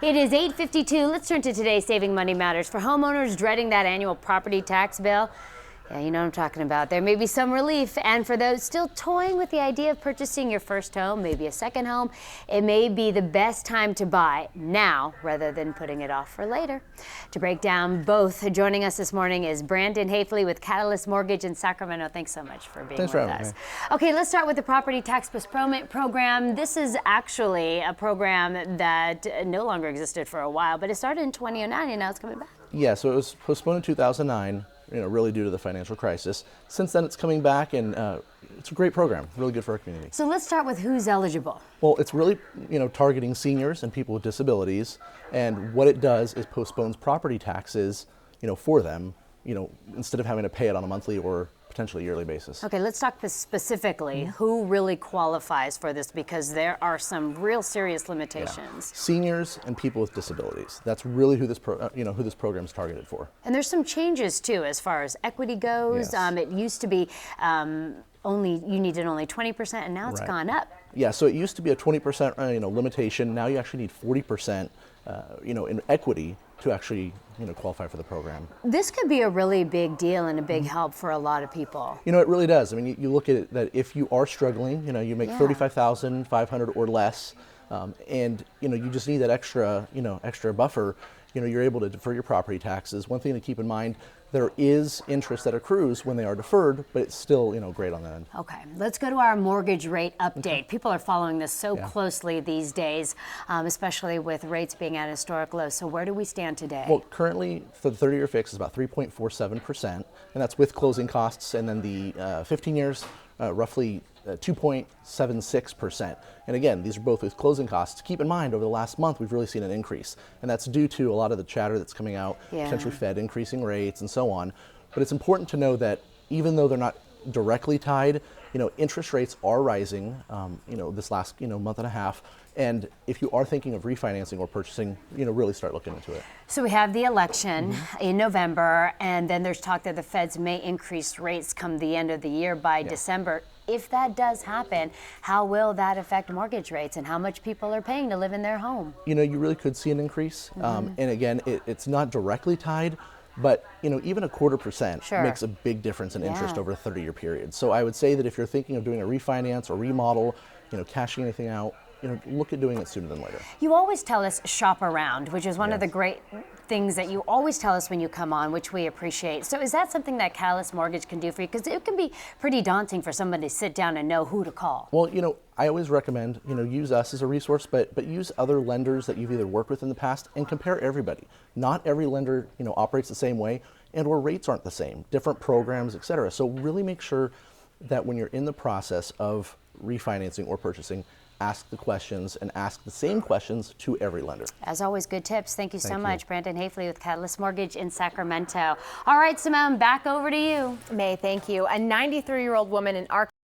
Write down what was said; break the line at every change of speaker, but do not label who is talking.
It is 8:52. Let's turn to today's Saving Money Matters. For homeowners dreading that annual property tax bill, yeah, you know what I'm talking about. There may be some relief. And for those still toying with the idea of purchasing your first home, maybe a second home, it may be the best time to buy now rather than putting it off for later. To break down both, joining us this morning is Brandon Haefele with Catalyst Mortgage in Sacramento. Thanks so much for being with us. Okay, let's start with the property tax postponement program. This is actually a program that no longer existed for a while, but it started in 2009 and now it's coming back.
Yeah, so it was postponed in 2009. Really due to the financial crisis. Since then, it's coming back, and it's a great program, really good for our community.
So let's start with who's eligible.
Well, it's really, targeting seniors and people with disabilities, and what it does is postpones property taxes, for them, instead of having to pay it on a monthly or potentially yearly basis.
Okay, let's talk specifically who really qualifies for this, because there are some real serious limitations.
Yeah. Seniors and people with disabilities. That's really who this who this program is targeted for.
And there's some changes too as far as equity goes.
Yes.
It used to be you needed only 20%, and now it's gone up.
Yeah, so it used to be a 20% limitation. Now you actually need 40% in equity to actually qualify for the program.
This could be a really big deal and a big help for a lot of people.
It really does. I mean, you look at it that if you are struggling, you make $35,500 or less, and you just need that extra buffer. You're able to defer your property taxes. One thing to keep in mind: there is interest that accrues when they are deferred, but it's still great on that end.
Okay, let's go to our mortgage rate update. People are following this so closely these days, especially with rates being at historic lows. So where do we stand today?
Well, currently for the 30-year fix is about 3.47%, and that's with closing costs, and then the 15 years roughly 2.76%. And again, these are both with closing costs. Keep in mind, over the last month, we've really seen an increase, and that's due to a lot of the chatter that's coming out, potentially Fed increasing rates and so on. But it's important to know that even though they're not directly tied, interest rates are rising, this last, month and a half. And if you are thinking of refinancing or purchasing, really start looking into it.
So we have the election in November, and then there's talk that the Feds may increase rates come the end of the year by December. If that does happen, how will that affect mortgage rates and how much people are paying to live in their home?
You really could see an increase. And again, it's not directly tied, but even a 0.25% makes a big difference in interest over a 30-year period. So I would say that if you're thinking of doing a refinance or remodel, cashing anything out, look at doing it sooner than later.
You always tell us shop around, which is one of the great things that you always tell us when you come on, which we appreciate. So is that something that Catalyst Mortgage can do for you? Because it can be pretty daunting for somebody to sit down and know who to call.
Well, I always recommend, use us as a resource, but use other lenders that you've either worked with in the past and compare everybody. Not every lender, operates the same way, and or rates aren't the same, different programs, et cetera. So really make sure that when you're in the process of refinancing or purchasing, ask the questions and ask the same questions to every lender.
As always, good tips. Thank you so much. Brandon Haefele with Catalyst Mortgage in Sacramento. All right, Simone, back over to you.
Mae, thank you. A 93-year-old woman in Arkansas